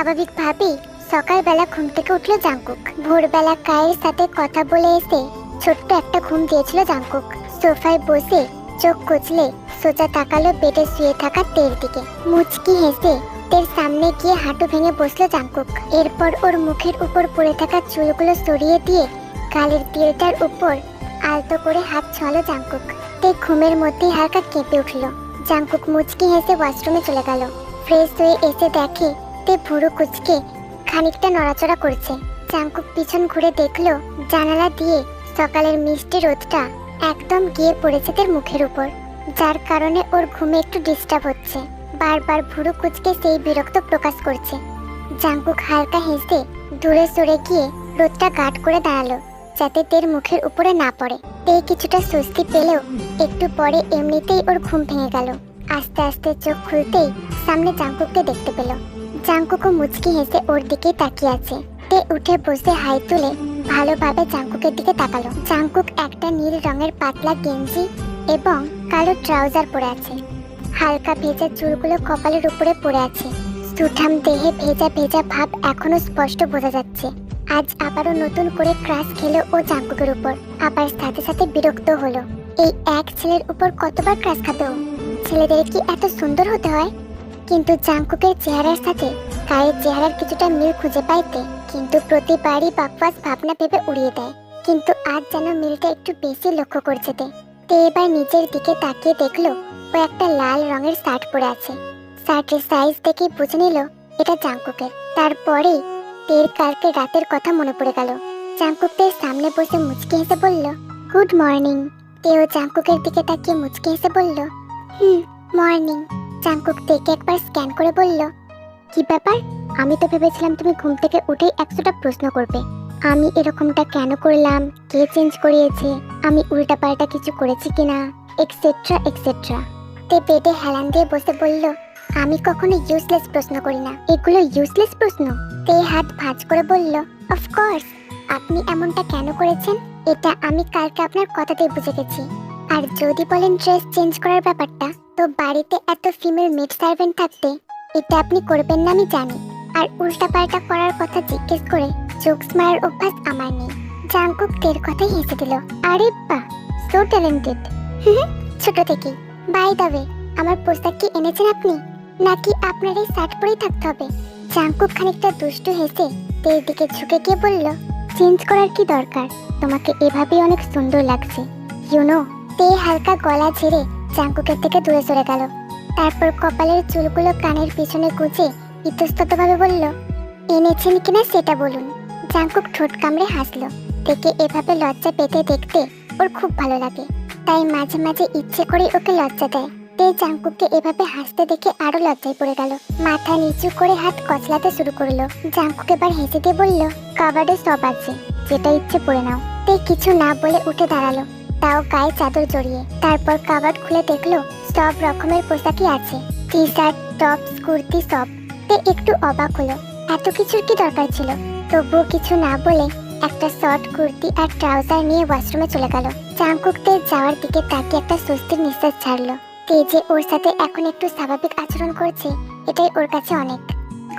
স্বাভাবিকভাবেই সকালবেলা ঘুম থেকে উঠলো জাংকুক। ভোরবেলা কায়ের সাথে কথা বলে এসে ছোট্ট একটা ঘুম দিয়েছিল জাংকুক। সোফায় বসে চোখ কচলে সোজা তাকালো বেডে শুয়ে থাকা তের দিকে। মুচকি হেসে তের সামনে গিয়ে হাঁটু ভেঙে বসলো জাংকুক। এরপর ওর মুখের উপর পড়ে থাকা চুলগুলো সরিয়ে দিয়ে গালের তিলটার উপর আলতো করে হাত ছোঁয়ালো জাংকুক। তে ঘুমের মধ্যেই হালকা কেঁপে উঠলো। জাংকুক মুচকি হেসে ওয়াশরুমে চলে গেল। ফ্রেশ হয়ে এসে দেখে তে ভুরু কুচকে খানিকটা নড়াচড়া করছে। জাংকুক পিছন ঘুরে দেখলো জানালা দিয়ে সকালের মিষ্টি রোদটা একদম গিয়ে পড়েছে তার মুখের উপর, যার কারণে ওর ঘুমে একটু ডিস্টার্ব হচ্ছে। বারবার ভুরু কুচকে সেই বিরক্ত প্রকাশ করছে। জাংকুক হালকা হেসে দূরে সরে গিয়ে রোদটা গাঢ় করে দাঁড়ালো যাতে তের মুখের উপরে না পড়ে। তে কিছুটা স্বস্তি পেলেও একটু পরে এমনিতেই ওর ঘুম ভেঙে গেল। আস্তে আস্তে চোখ খুলতেই সামনে জাংকুককে দেখতে পেল। জাংকুকও মুচকি হেসে ওর দিকেই তাকিয়ে আছে। তে উঠে বসে হাই তুলে ভালোভাবে জাংকুকের দিকে তাকালো। জাংকুক একটা নীল রঙের পাতলা গেঞ্জি এবং কালো ট্রাউজার পরে আছে। হালকা ভেজা চুলগুলো কপালের উপরে পড়ে আছে। সুঠাম দেহে ভেজা ভেজা ভাব এখনো স্পষ্ট বোঝা যাচ্ছে। আজ আবারও নতুন করে ক্রাশ খেলো ও জাংকুকের উপর। আবার সাথে সাথে বিরক্ত হলো। এই এক ছেলের উপর কতবার ক্রাশ খাবে ও? ছেলেদের কি এত সুন্দর হতে হয়? কিন্তু জাংকুকের চেহারার সাথে কায়ের চেহারার কিছুটা মিল খুঁজে পাইতে কিন্তু প্রতিবারই বাকওয়াস ভাবনা ভেবে উড়িয়ে দেয়। কিন্তু আজ যেন মিলটা একটু বেশি লক্ষ্য করছে তে এবার নিজের দিকে তাকিয়ে দেখলো ও একটা লাল রঙের শার্ট পরে আছে। শার্টের সাইজ দেখে বুঝে নিল এটা জাংকুকের। তারপরেই তের কালকে রাতের কথা মনে পড়ে গেল। জাংকুক তের সামনে বসে মুচকি হেসে বলল, গুড মর্নিং। তেও জাংকুকের দিকে তাকিয়ে মুচকি হেসে বলল, মর্নিং। জাংকুক তেকে একবার স্ক্যান করে বলল, কি ব্যাপার? আমি তো ভেবেছিলাম তুমি ঘুম থেকে উঠেই 100টা প্রশ্ন করবে। আমি এরকমটা কেন করলাম, কে চেঞ্জ করিয়েছে, আমি উল্টাপাল্টা কিছু করেছি কিনা, এক্সেট্রা এক্সেট্রা। তে বেডে হেলান দিয়ে বসে বলল, আমি কখনো ইউজলেস প্রশ্ন করি না। এগুলো ইউজলেস প্রশ্ন? তে হাত ভাঁজ করে বলল, অফকোর্স। আপনি এমনটা কেন করেছেন এটা আমি কালকে আপনার কথাতেই বুঝে গেছি। আর যদি বলেন ড্রেস চেঞ্জ করার ব্যাপারটা, তো বাড়িতে এত ফিমেল মেড সার্ভেন্ট থাকতে এটা আপনি করবেন না আমি জানি। আর উল্টাপাল্টা করার কথা জিজ্ঞেস করে জোকস মারার অভ্যাস আমার নেই। জাংকুক তের কথাই হেসে দিল, আরে বাহ, সো ট্যালেন্টেড। ছোট থেকেই। বাই দ্য ওয়ে, আমার পোশাক কি এনেছেন আপনি, নাকি আপনার এই শার্ট পরেই থাকতে হবে? জাংকুক খানিকটা দুষ্টু হেসে তের দিকে ঝুঁকে গিয়ে বলল, চেঞ্জ করার কি দরকার, তোমাকে এভাবেই অনেক সুন্দর লাগছে, ইউনো। তে হালকা গলা ঝেড়ে জাংকুকের থেকে দূরে সরে গেল। তারপর কপালের চুলগুলো কানের পিছনে গুজে ইতস্ততভাবে বলল, এনেছেন কিনা সেটা বলুন। জাংকুক ঠোঁট কামড়ে হাসলো। তেকে এভাবে লজ্জা পেতে দেখতে ওর খুব ভালো লাগে, তাই মাঝে মাঝে ইচ্ছে করে ওকে লজ্জা দেয়। তে জাংকুককে এভাবে হাসতে দেখে আরো লজ্জায় পড়ে গেল। মাথা নিচু করে হাত কচলাতে শুরু করলো। জাংকুক এবার হেসে দিয়ে বলল, কাবার্ডে সব আছে, যেটা ইচ্ছে পড়ে নাও। তে কিছু না বলে উঠে দাঁড়ালো, তাও গায়ে চাদর জড়িয়ে। তারপর কাবার্ড খুলে দেখলো সব রকমের পোশাকই আছে, টি শার্ট, টপস, কুর্তি সব। তে একটু অবাক হলো, এত কিছুর কি দরকার ছিল? তবুও কিছু না বলে একটা শর্ট কুর্তি আর ট্রাউজার নিয়ে ওয়াশরুমে চলে গেল। জাংকুক তে যাওয়ার দিকে তাকিয়ে একটা স্বস্তির নিঃশ্বাস ছাড়লো। তে যে ওর সাথে এখন একটু স্বাভাবিক আচরণ করছে এটাই ওর কাছে অনেক।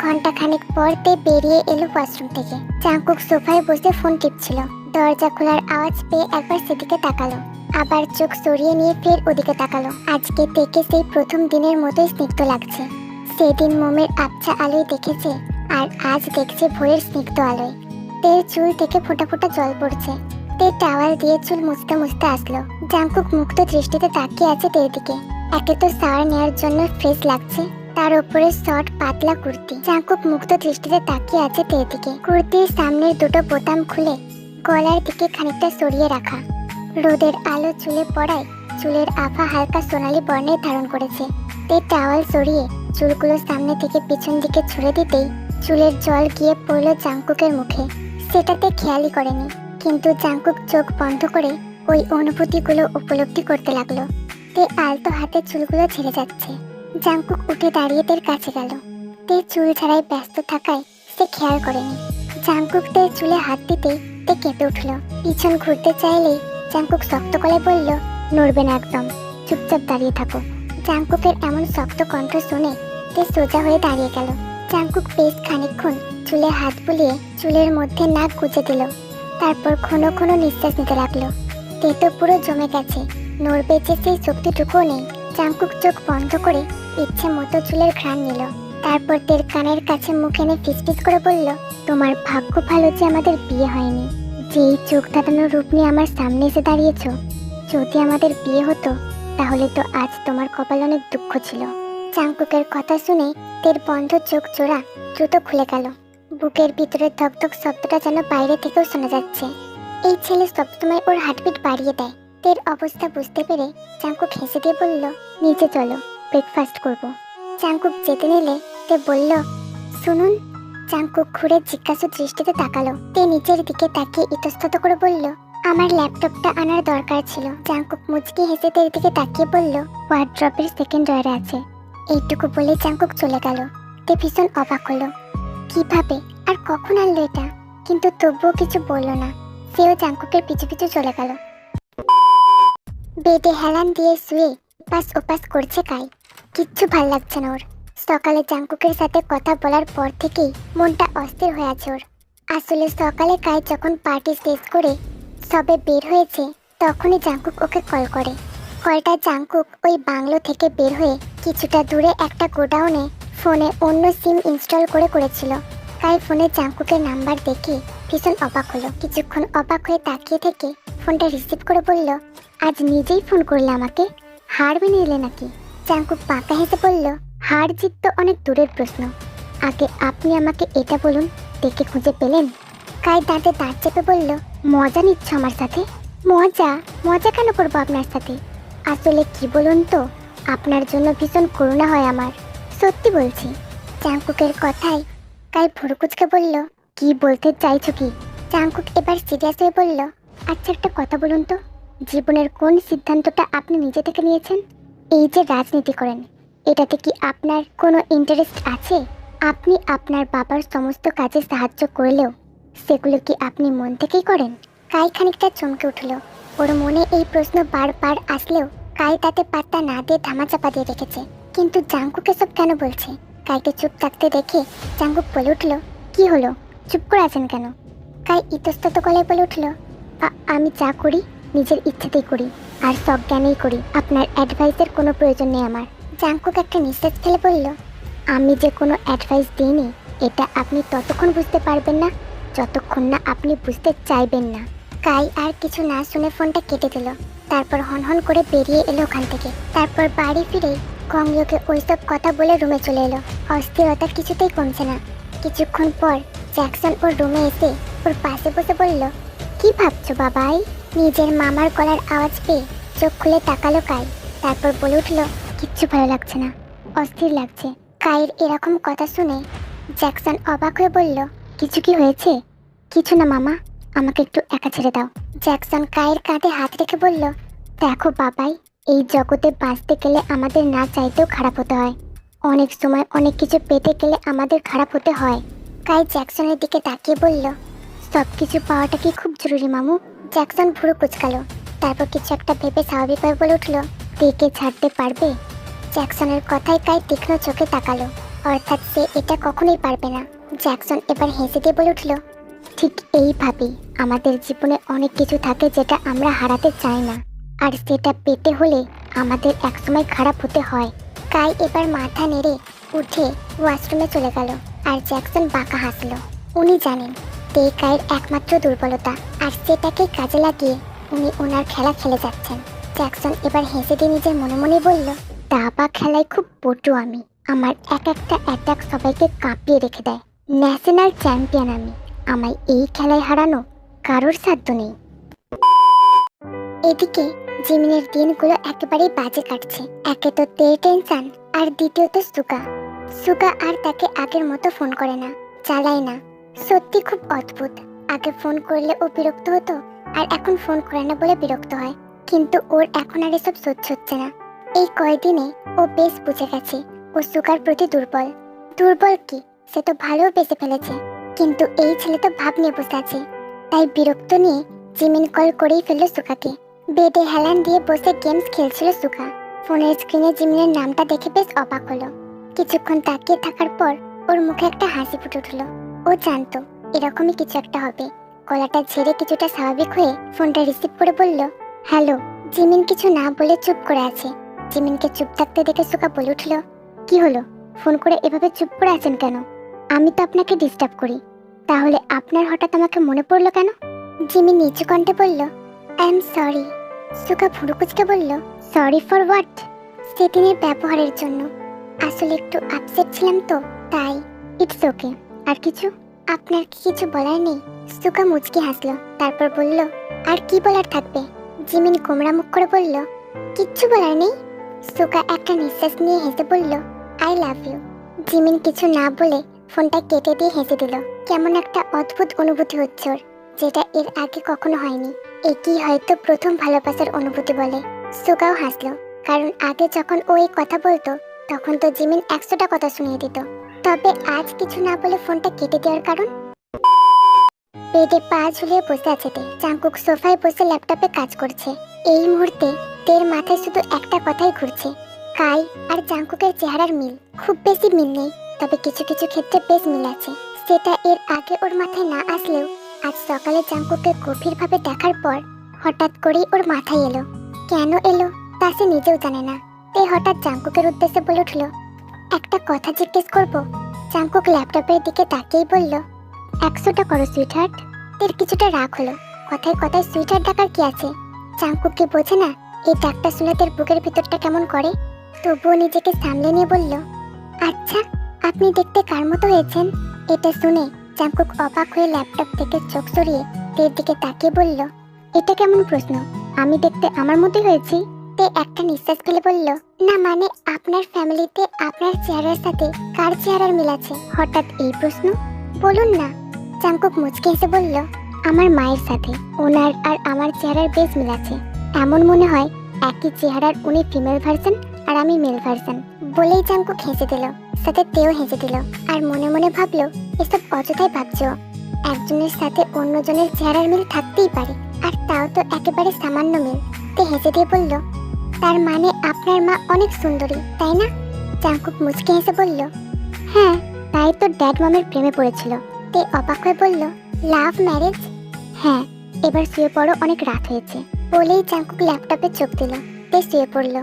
ঘন্টা খানেক পর তে বেরিয়ে এলো ওয়াশরুম থেকে। জাংকুক সোফায় বসে ফোন টিপছিল। দরজা খোলার আওয়াজ পেয়ে একবার সেদিকে তাকালো, আবার চোখ সরিয়ে নিয়ে ফের ওদিকে তাকালো। আজকে তেকে সেই প্রথম দিনের মতোই স্নিগ্ধ লাগছে। সেদিন মোমের আবছা আলোয় দেখেছে, আর আজ দেখছে ভোরের স্নিগ্ধ আলোয়। তের চুল থেকে ফোঁটা ফোঁটা জল পড়ছে। তে টাওয়াল দিয়ে চুল মুছতে মুছতে আসলো। জাংকুক মুক্ত দৃষ্টিতে তাকিয়ে আছে তের দিকে। একে তো শাওয়ার নেওয়ার জন্য ফ্রেশ লাগছে, তার উপরে শর্ট পাতলা কুর্তি। জাংকুক মুক্ত দৃষ্টিতে তাকিয়ে আছে তের দিকে। কুর্তির সামনের দুটো বোতাম খুলে গলার দিকে খানিকটা সরিয়ে রাখা। রোদের আলো চুলে পড়ায় চুলের আভা হালকা সোনালী বর্ণের ধারণ করেছে। তে টাওয়াল সরিয়ে চুলগুলো সামনে থেকে পিছন দিকে ছুড়ে দিতেই চুলের জল গিয়ে পড়লো জাংকুকের মুখে। সেটাতে খেয়ালই করেনি, কিন্তু জাংকুক চোখ বন্ধ করে ওই অনুভূতিগুলো উপলব্ধি করতে লাগলো। তে আলতো হাতে চুলগুলো ছেড়ে যাচ্ছে। জাংকুক উঠে দাঁড়িয়ে তের কাছে গেল। তে চুল ছাড়াই ব্যস্ত থাকায় সে খেয়াল করেনি। জাংকুক তের চুলে হাত দিতেই তে কেঁপে উঠলো। পিছন ঘুরতে চাইলেই জাংকুক শক্ত গলায় বলল, নড়বে না একদম, চুপচাপ দাঁড়িয়ে থাকো। জাংকুকের এমন শক্ত কণ্ঠ শুনে তে সোজা হয়ে দাঁড়িয়ে গেল। জাংকুক বেশ খানিকক্ষণ চুলে হাত বুলিয়ে চুলের মধ্যে নাক গুজে দিল। তারপর ঘন ঘন নিঃশ্বাস নিতে লাগলো। তে তো পুরো জমে গেছে, নড়বে যে সেই শক্তিটুকুও নেই। জাংকুক চোখ বন্ধ করে ইচ্ছে মতো চুলের ঘ্রাণ নিল। তারপর তের কানের কাছে মুখ এনে ফিসফিস করে বলল, তোমার ভাগ্য ভালো যে আমাদের বিয়ে হয়নি। যেই চোখ ধাঁধানো রূপ নিয়ে আমার সামনে এসে দাঁড়িয়েছ, যদি আমাদের বিয়ে হতো তাহলে তো আজ তোমার কপালে অনেক দুঃখ ছিল। জাংকুকের কথা শুনে তের বন্ধ চোখ জোড়া দ্রুত খুলে গেল। বুকের ভিতরে ধকধক শব্দটা যেন বাইরে থেকেও শোনা যাচ্ছে। এই ছেলে সবসময় ওর হার্টবিট বাড়িয়ে দেয়। তের অবস্থা বুঝতে পেরে জাংকুক হেসে দিয়ে বলল, নিচে চলো, ব্রেকফাস্ট করব। জাংকুক যেতে নিলে তে বলল, শুনুন। জাংকুক ঘুরে জিজ্ঞাসু দৃষ্টিতে তাকালো। তে নিচের দিকে তাকিয়ে ইতস্তত করে বলল, আমার ল্যাপটপটা আনার দরকার ছিল। জাংকুক মুচকি হেসে তের দিকে তাকিয়ে বলল, ওয়ার্ড্রপের সেকেন্ড ড্রয়ারে আছে। এইটুকু বলে জাংকুক চলে গেল। তে ভীষণ অবাক হলো, কিভাবে আর কখন আনলো এটা, কিন্তু তবুও কিছু বলল না। সেও জাংকুকের পিছু পিছু চলে গেল। বেডে হেলান দিয়ে শুয়ে ওপাস ওপাস করছে কাই। কিচ্ছু ভাল লাগছে না ওর। সকালে জাংকুকের সাথে কথা বলার পর থেকেই মনটা অস্থির হয়ে আছে ওর। আসলে সকালে কাই যখন পার্টি শেষ করে সবে বের হয়েছে, তখনই জাংকুক ওকে কল করে। কলটা জাংকুক ওই বাংলো থেকে বের হয়ে কিছুটা দূরে একটা গোডাউনে ফোনে অন্য সিম ইনস্টল করেছিল। কাই ফোনে জাংকুকের নাম্বার দেখে ভীষণ অবাক হলো। কিছুক্ষণ অবাক হয়ে তাকিয়ে থেকে ফোনটা রিসিভ করে বলল, আজ নিজেই ফোন করলে আমাকে, হার মেনে নিলে নাকি? জাংকুক পাকা হেসে বলল, হার জিত তো অনেক দূরের প্রশ্ন, আগে আপনি আমাকে এটা বলুন, দেখে খুঁজে পেলেন? কাই দাঁতে দাঁত চেপে বলল, মজা নিচ্ছ আমার সাথে? মজা? মজা কেন করবো আপনার সাথে? আসলে কি বলুন তো, আপনার জন্য ভীষণ করুণা হয় আমার, সত্যি বলছি। জাংকুকের কথায় কাই ভুরুকুচকে বলল, কি বলতে চাইছো কি? জাংকুক এবার সিরিয়াস হয়ে বলল, আচ্ছা একটা কথা বলুন তো, জীবনের কোন সিদ্ধান্তটা আপনি নিজে থেকে নিয়েছেন? এই যে রাজনীতি করেন, এটাতে কি আপনার কোনো ইন্টারেস্ট আছে? আপনি আপনার বাবার সমস্ত কাজে সাহায্য করলেও সেগুলো কি আপনি মন থেকেই করেন? কাই খানিকটা চমকে উঠল। ওর মনে এই প্রশ্ন বারবার আসলেও কাই তাতে পাত্তা না দিয়ে ধামাচাপা দিয়ে রেখেছে। কিন্তু জাংকুক এসব কেন বলছে? কাইকে চুপ থাকতে দেখে জাংকুক বলে উঠল, কি হলো, চুপ করে আছেন কেন? কাই ইতস্তত গলায় বলে উঠল, আমি যা করি নিজের ইচ্ছাতেই করি, আর সব জ্ঞানেই করি, আপনার অ্যাডভাইসের কোনো প্রয়োজন নেই আমার। জাংকুক একটা নিঃশ্বাস ফেলে বলল, আমি যে কোনো অ্যাডভাইস দিইনি এটা আপনি ততক্ষণ বুঝতে পারবেন না যতক্ষণ না আপনি বুঝতে চাইবেন না। কাই আর কিছু না শুনে ফোনটা কেটে দিল। তারপর হনহন করে বেরিয়ে এলো ওখান থেকে। তারপর বাড়ি ফিরে গংইয়োকে ওইসব কথা বলে রুমে চলে এলো। অস্থিরতা কিছুতেই কমছে না। কিছুক্ষণ পর জ্যাকসন ওর রুমে এসে ওর পাশে বসে বলল, কি ভাবছো বাবাই? নিজের মামার গলার আওয়াজ পেয়ে চোখ খুলে তাকালো কাই। তারপর বলে উঠল, কিচ্ছু ভালো লাগছে না, অস্থির লাগছে। কাইয়ের এরকম কথা শুনে জ্যাকসন অবাক হয়ে বলল, কিছু কি হয়েছে? কিছু না মামা, আমাকে একটু একা ছেড়ে দাও। জ্যাকসন কাইয়ের কাঁধে হাত রেখে বলল, দেখো বাবাই, এই জগতে বাঁচতে গেলে আমাদের না চাইতেও খারাপ হতে হয়। অনেক সময় অনেক কিছু পেতে গেলে আমাদের খারাপ হতে হয়। কাই জ্যাকসনের দিকে তাকিয়ে বলল, সব কিছু পাওয়াটা কি খুব জরুরি মামু? জ্যাকসন ভুরু কুচকালো। তারপর কিছু একটা ভেবে স্বাভাবিকভাবে বলে উঠল, তেকে ছাড়তে পারবে? জ্যাকসনের কথায় কাই তীক্ষ্ণ চোখে তাকালো, অর্থাৎ সে এটা কখনোই পারবে না। জ্যাকসন এবার হেসে দিয়ে বলে উঠল, ঠিক এইভাবেই আমাদের জীবনে অনেক কিছু থাকে যেটা আমরা হারাতে চাই না, আর সেটা পেতে হলে আমাদের একসময় খারাপ হতে হয়। কাই এবার মাথা নেড়ে উঠে ওয়াশরুমে চলে গেল, আর জ্যাকসন বাঁকা হাসলো। উনি জানেন তে কাইয়ের একমাত্র দুর্বলতা, আর সেটাকে কাজে লাগিয়ে উনি ওনার খেলা খেলে যাচ্ছেন। জ্যাকসন এবার হেসে দিয়ে নিজের মনে মনে বলল, দাবা খেলায় খুব পটু আমি, আমার এক একটা অ্যাটাক সবাইকে কাঁপিয়ে রেখে দেয়। ন্যাশনাল চ্যাম্পিয়ন আমি, আমায় এই খেলায় হারানো কারোর সাধ্য নেই। এদিকে জিমিনের দিনগুলো একেবারেই বাজে কাটছে। একে তো তের টেনশন, আর দ্বিতীয়ত সুগা আর তাকে আগের মতো ফোন করে না, চালায় না। সত্যি খুব অদ্ভুত। আগে ফোন করলে ও বিরক্ত হতো, আর এখন ফোন করে না বলে বিরক্ত হয়। কিন্তু ওর এখন আর এসব সহ্য হচ্ছে না। এই কয়দিনে ও বেশ বুঝে গেছে ও সুগার প্রতি দুর্বল। দুর্বল কি, সে তো ভালো বেঁচে ফেলেছে, কিন্তু এই ছেলে তো ভাব নিয়ে বসে আছে। তাই বিরক্ত নিয়ে জিমিন কল করেই ফেললো সুগাকে। বেডে হেলান দিয়ে বসে গেমস খেলছিল সুগা। ফোনের স্ক্রিনে জিমিনের নামটা দেখে বেশ অবাক হলো। কিছুক্ষণ তাকিয়ে থাকার পর ওর মুখে একটা হাসি ফুটে উঠলো। ও জানতো এরকমই কিছু একটা হবে। গলাটা ঝেড়ে কিছুটা স্বাভাবিক হয়ে ফোনটা রিসিভ করে বলল, হ্যালো। জিমিন কিছু না বলে চুপ করে আছে। জিমিনকে চুপ থাকতে দেখে সুকা বলে উঠল, কি হলো, ফোন করে এভাবে চুপ করে আছেন কেন? আমি তো আপনাকে ডিস্টার্ব করি, তাহলে আপনার হঠাৎ আমাকে মনে পড়লো কেন? জিমিন নিচু কণ্ঠে বলল, আই এম সরি। সুকা ভুরু কুচকে বলল, সরি ফর হোয়াট? সেদিনের ব্যবহারের জন্য। আসলে একটু আপসেট ছিলাম তো, তাই। It's okay. আর কিছু? আপনার কি কিছু বলার নেই? সুকা মুচকি হাসলো, তারপর বলল, আর কি বলার থাকবে? জিমিন গোমরা মুখ করে বলল, কিচ্ছু বলার নেই। সুকা একটা নিঃশ্বাস নিয়ে হেসে বলল, আই লাভ ইউ। জিমিন কিছু না বলে ফোনটা কেটে দিয়ে হেসে দিল। কেমন একটা অদ্ভুত অনুভূতি হচ্ছে ওর, যেটা এর আগে কখনো হয়নি। একই হয়তো প্রথম ভালোবাসার অনুভূতি বলে। সুকাও হাসলো, কারণ আগে যখন ও এই কথা বলতো তখন তো জিমিন 100টা কথা শুনিয়ে দিত। তবে আজ কিছু না বলে ফোনটা কেটে দেওয়ার কারণ? বেডে পা ঝুলিয়ে বসে আছে তে। জাংকুক সোফায় বসে ল্যাপটপে কাজ করছে। এই মুহূর্তে তের মাথায় শুধু একটা কথাই ঘুরছে, কাই আর জাংকুকের চেহারার মিল। খুব বেশি মিল নেই, তবে কিছু কিছু ক্ষেত্রে বেশ মিল আছে। সেটা এর আগে ওর মাথায় না আসলেও আজ সকালে জাংকুককে গভীরভাবে দেখার পর হঠাৎ করেই ওর মাথায় এলো। কেন এলো তা সে নিজেও জানে না। তে হঠাৎ জাংকুকের উদ্দেশ্যে বলে উঠল, একটা কথা জিজ্ঞেস করব? জাংকুক ল্যাপটপের দিকে তাকিয়েই বলল, 100টা করো সুইটহার্ট। তের কিছুটা রাগ হলো। কথায় কথায় সুইটহার্ট ডাকার কি আছে? জাংকুক কি বোঝে না এই ডাকটা শুনে তের বুকের ভিতরটা কেমন করে? তবুও নিজেকে সামলে নিয়ে বলল, আচ্ছা, আপনি দেখতে কার মতো হয়েছেন? এটা শুনে জাংকুক অবাক হয়ে ল্যাপটপ থেকে চোখ সরিয়ে তের দিকে তাকিয়ে বলল, এটা কেমন প্রশ্ন? আমি দেখতে আমার মতোই হয়েছি। তে একটা নিঃশ্বাস ফেলে বলল, না মানে আপনার ফ্যামিলিতে আপনার চেহারার সাথে কার চেহারার মিল আছে? হঠাৎ এই প্রশ্ন? বলুন না। জাংকুক মুচকে হেসে বলল, আমার মায়ের সাথে ওনার আর আমার চেহারার বেশ মিল আছে। এমন মনে হয় একই চেহারার উনি ফিমেল ভার্সন আর আমি মেল ভার্সন। বলেই জাংকুক হেসে দিল, সাথে তেও হেসে দিল। আর মনে মনে ভাবলো, এসব অযথাই ভাবছো। একজনের সাথে অন্যজনের চেহারার মিল থাকতেই পারে, আর তাও তো একেবারে সামান্য মিল। তে হেসে দিয়ে বলল, তার মানে আপনার মা অনেক সুন্দরী, তাই না? জাংকুক মুচকে হেসে বলল, হ্যাঁ, তাই তো ড্যাড মামের প্রেমে পড়েছিল। তে অবাক হয়ে বলল, লাভ ম্যারেজ? হ্যাঁ, এবার শুয়ে পড়ো, অনেক রাত হয়েছে। বলেই জাংকুক ল্যাপটপে চোখ দিল। তে শুয়ে পড়ল।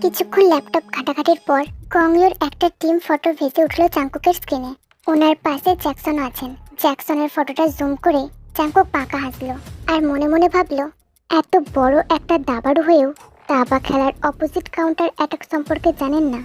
কিছুক্ষণ ল্যাপটপ ঘাটাঘাটির পর কংলোর একটা টিম ফটো ভেসে উঠল জাংকুকের স্ক্রিনে। ওনার পাশে জ্যাকসন আছেন। জ্যাকসনের ফটোটা জুম করে জাংকুক পাকা হাসলো, আর মনে মনে ভাবলো, এত বড় একটা দাবাড়ু হয়েও দাবা খেলার অপোজিট কাউন্টার অ্যাটাক সম্পর্কে জানেন না।